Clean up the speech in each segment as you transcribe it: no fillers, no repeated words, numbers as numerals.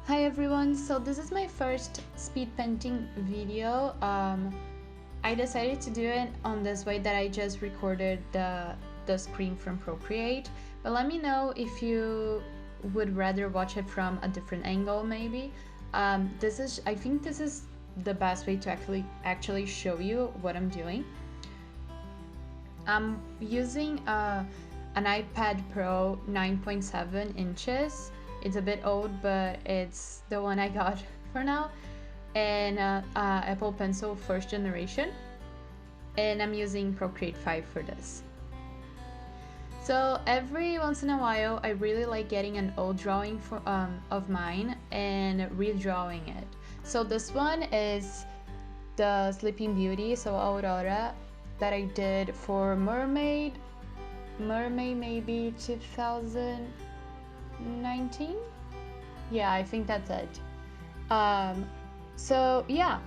Hi everyone, so this is my first speed painting video. I decided to do it on this way that I just recorded the screen from Procreate, but let me know if you would rather watch it from a different angle maybe. I think this is the best way to actually show you what I'm doing. I'm using an iPad Pro 9.7 inches. It's a bit old, but it's the one I got for now, and Apple Pencil first generation, and I'm using Procreate 5 for this. So every once in a while I really like getting an old drawing of mine and redrawing it. So this one is the Sleeping Beauty, so Aurora, that I did for Mermaid maybe 2019. Yeah, I think that's it. So yeah,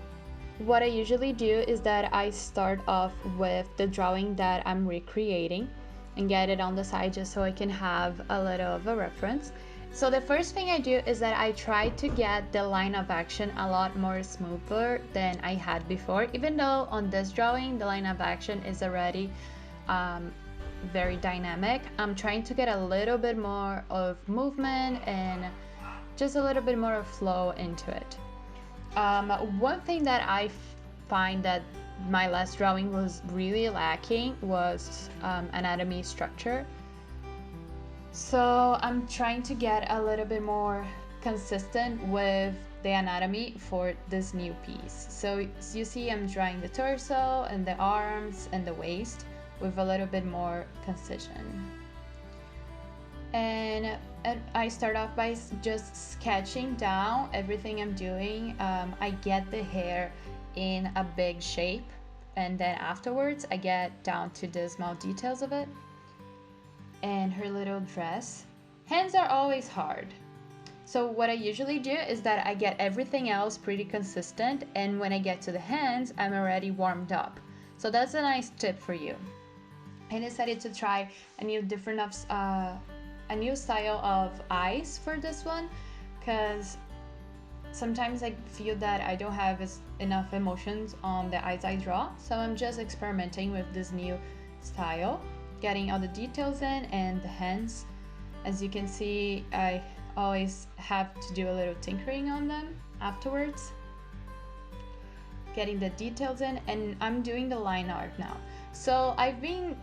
what I usually do is that I start off with the drawing that I'm recreating and get it on the side just so I can have a little of a reference. So the first thing I do is that I try to get the line of action a lot more smoother than I had before, even though on this drawing the line of action is already very dynamic. I'm trying to get a little bit more of movement and just a little bit more of flow into it. One thing that I find that my last drawing was really lacking was anatomy structure. So I'm trying to get a little bit more consistent with the anatomy for this new piece. So you see I'm drawing the torso and the arms and the waist with a little bit more concision. And I start off by just sketching down everything I'm doing. I get the hair in a big shape, and then afterwards I get down to the small details of it. And her little dress. Hands are always hard. So what I usually do is that I get everything else pretty consistent, and when I get to the hands, I'm already warmed up. So that's a nice tip for you. I decided to try a new style of eyes for this one, because sometimes I feel that I don't have enough emotions on the eyes I draw. So I'm just experimenting with this new style, getting all the details in, and the hands. As you can see, I always have to do a little tinkering on them afterwards, getting the details in, and I'm doing the line art now. So I've been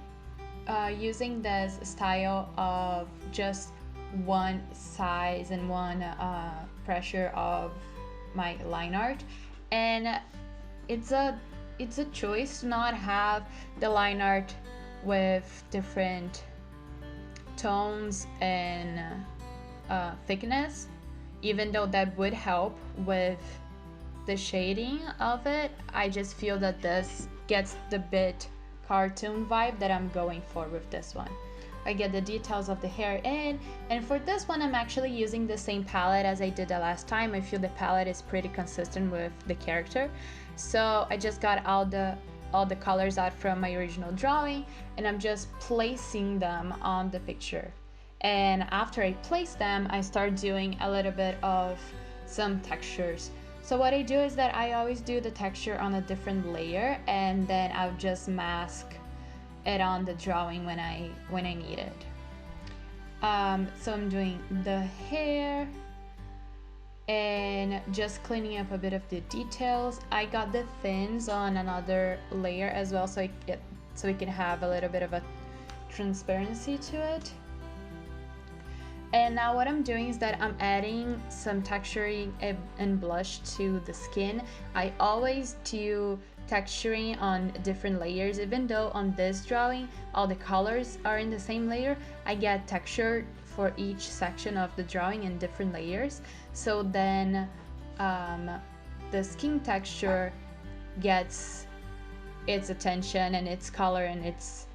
using this style of just one size and one pressure of my line art, and it's a choice to not have the line art with different tones and thickness, even though that would help with the shading of it. I just feel that this gets the bit cartoon vibe that I'm going for with this one. I get the details of the hair in, and for this one I'm actually using the same palette as I did the last time. I feel the palette is pretty consistent with the character, so I just got all the colors out from my original drawing, and I'm just placing them on the picture. And after I place them, I start doing a little bit of some textures. So what I do is that I always do the texture on a different layer, and then I'll just mask it on the drawing when I need it. So I'm doing the hair and just cleaning up a bit of the details. I got the fins on another layer as well, so we can have a little bit of a transparency to it. And now what I'm doing is that I'm adding some texturing and blush to the skin. I always do texturing on different layers, even though on this drawing all the colors are in the same layer. I get texture for each section of the drawing in different layers, so then the skin texture gets its attention and its color and its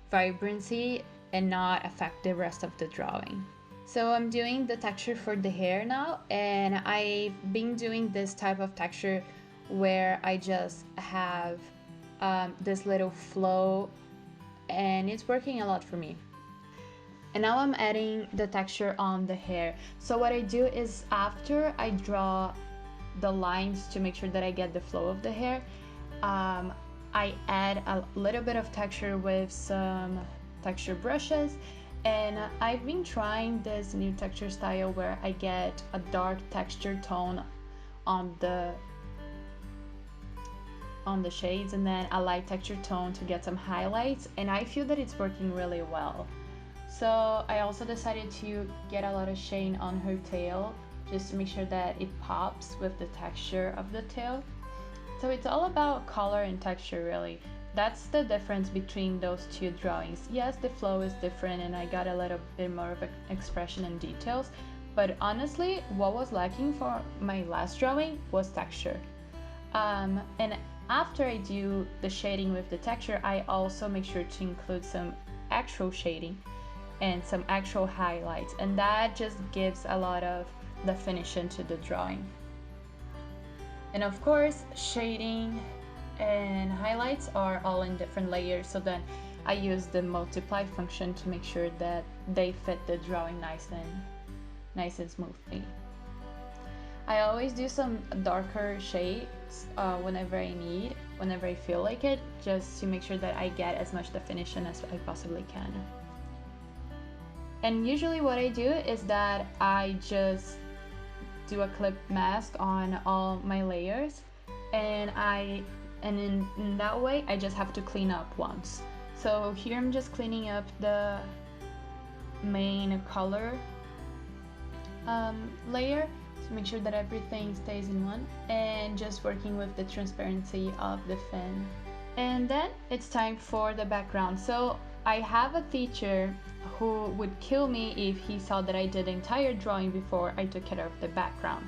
vibrancy and not affect the rest of the drawing. So I'm doing the texture for the hair now, and I've been doing this type of texture where I just have this little flow, and it's working a lot for me. And now I'm adding the texture on the hair. So what I do is after I draw the lines to make sure that I get the flow of the hair, I add a little bit of texture with some texture brushes. And I've been trying this new texture style where I get a dark texture tone on the shades and then a light texture tone to get some highlights, and I feel that it's working really well. So I also decided to get a lot of shade on her tail just to make sure that it pops with the texture of the tail. So it's all about color and texture really. That's the difference between those two drawings. Yes, the flow is different and I got a little bit more of an expression and details, but honestly what was lacking for my last drawing was texture. And after I do the shading with the texture, I also make sure to include some actual shading and some actual highlights, and that just gives a lot of definition to the drawing. And of course, shading and highlights are all in different layers, so then I use the multiply function to make sure that they fit the drawing nice and smoothly. I always do some darker shades whenever I feel like it, just to make sure that I get as much definition as I possibly can. And usually what I do is that I just do a clip mask on all my layers, and in that way I just have to clean up once. So here I'm just cleaning up the main color layer to make sure that everything stays in one, and just working with the transparency of the fin. And then it's time for the background. So I have a teacher who would kill me if he saw that I did the entire drawing before I took care of the background.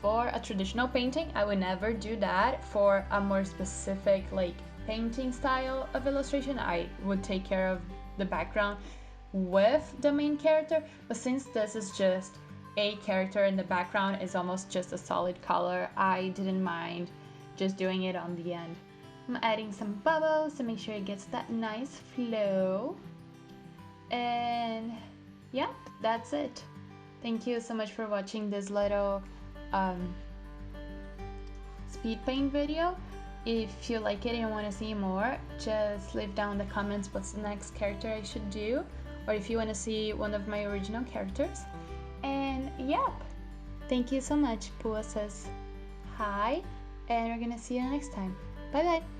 For a traditional painting, I would never do that. For a more specific like painting style of illustration, I would take care of the background with the main character. But since this is just a character and the background is almost just a solid color, I didn't mind just doing it on the end. I'm adding some bubbles to make sure it gets that nice flow. And yeah, that's it. Thank you so much for watching this little speed paint video. If you like it and want to see more, just leave down in the comments what's the next character I should do, or if you want to see one of my original characters. And yep, thank you so much. Pua says hi, and we're gonna see you next time. Bye bye.